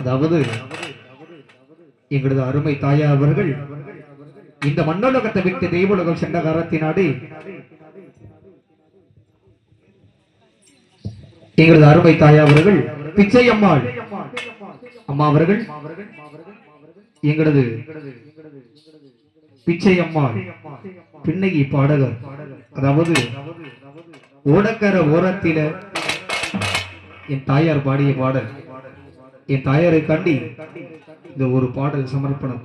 அதாவது எங்களது அருமை தாயார் அவர்கள் இந்த மண்ணோலகத்தை விட்டு தெய்வலோகம் சென்ற காரணத்தினாடி எங்களது அருமை தாயார் அவர்கள் பிச்சை அம்மாள் அம்மா அவர்கள் எங்களது பிச்சை அம்மாள் பின்னகி பாடகர் அதாவது ஓடக்கர ஓரத்தில என் தாயார் பாடிய பாடல் என் தாயாரை கண்டி இந்த ஒரு பாடல் சமர்ப்பணம்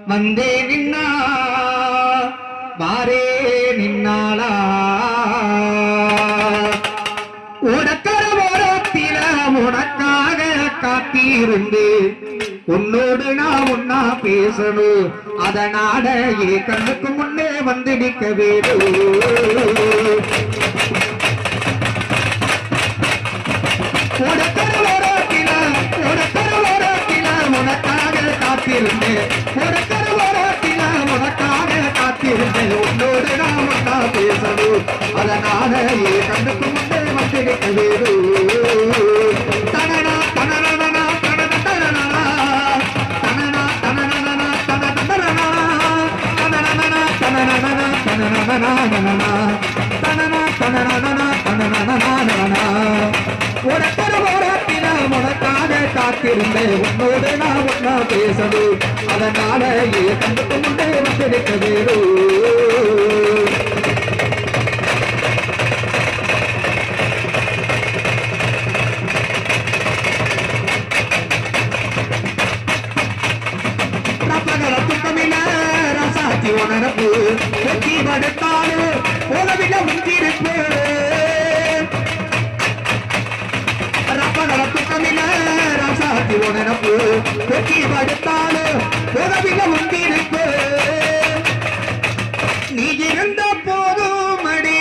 வந்தே நின்னா வாரே நின்னாளா உனக்கர ஓரத்தில உனக்காக காத்திருந்து உன்னோடு நான் ஒன்னா பேசணும் அதனால ஏ கண்ணுக்கு முன்னே வந்து நிற்க வேணும் உனக்கர ஓரத்தில உனக்காக காத்திருந்து உனக்கர ஓரத்தில உனக்காக காத்திருந்து உன்னோடு நான் ஒன்னா பேசணும் அதனால ஏ கண்ணுக்கு முன்னே வந்து நிற்க வேணும் தனனா தனனா காத்திருந்தே உன்னோடு நான் ஒன்னா பேசணும் அதனால ஏ கண்ணுக்கு முன்னே வந்திருக்க வேணும் ரசாத்தி உணரப்பு ஒட்டி படுத்தாலு உறவில முந்திருப்பு ரப்பகலத்துக்கமில ரசாத்தி உணரப்பு ஒட்டி படுத்தாலு உறவில முந்திருப்பு நீ இருந்த போதும் அடி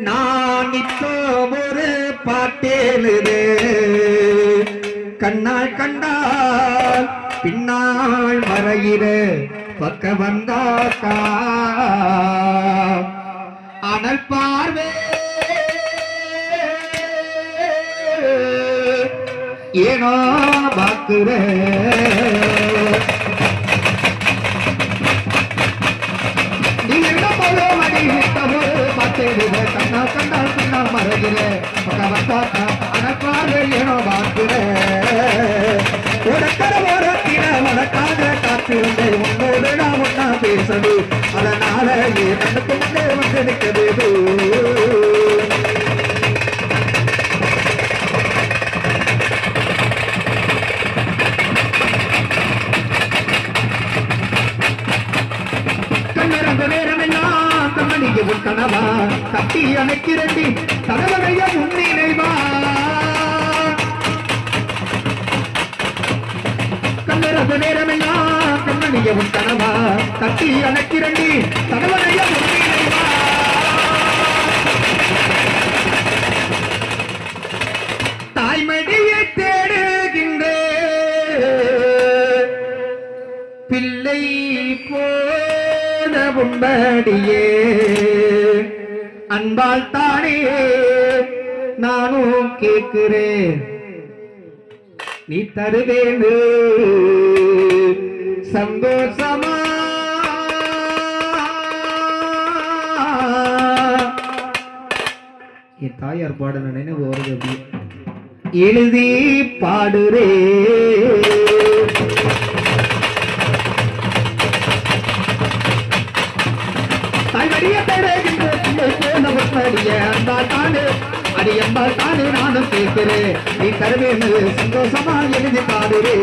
நான் இப்போ ஒரு பாட்டேலுது கண்ணால் கண்டால் பின்னால் மறையிற பக்க வந்தாக்கா அனல் பார்வே ஏனோ பாக்குற நீ என்ன போதோ மணி விட்டவோ பார்த்தேடுவ கண்ணா கண்டால் பின்னால் மறையிற பக்க வந்தாக்கா அனல் பார்வே ஏனோ பாக்குற உனக்கர ஓரத்தில உனக்காக காத்திருந்தே உன்னோடு நான் ஒன்னா பேசணும் அதனால ஏ கண்ணுக்கு முன்னே வந்து நிற்க வேணும் கண்ணரங்க நேரமெல்லாம் கம்மணிக்கு உன் கனவா கட்டி அணைக்கிறண்டி தகவலைய முன்னினைவா கண்ணரச நேரமெல்லாம் கண்ணனிய உன் கனவா கட்டி அணைக்கிறண்டி கணவனைய முன்னிலைவா தாய்மடியை தேடுகின்ற பிள்ளை போன உம்படியே அன்பால் தானே நானும் கேட்கிறேன் நீ தருவேண்டு சந்தோஷமா என் தாயார் பாட நினைவு வருது அப்படி எழுதி பாடுறே தாய்மடிய தருகின்ற பிள்ளை போன உம்படியே அன்பால் தானே அடி எம்பால் தானே நானும் கேட்கிறேன் நீ தருவேன்னு சந்தோஷமா எழுதி பாடுறே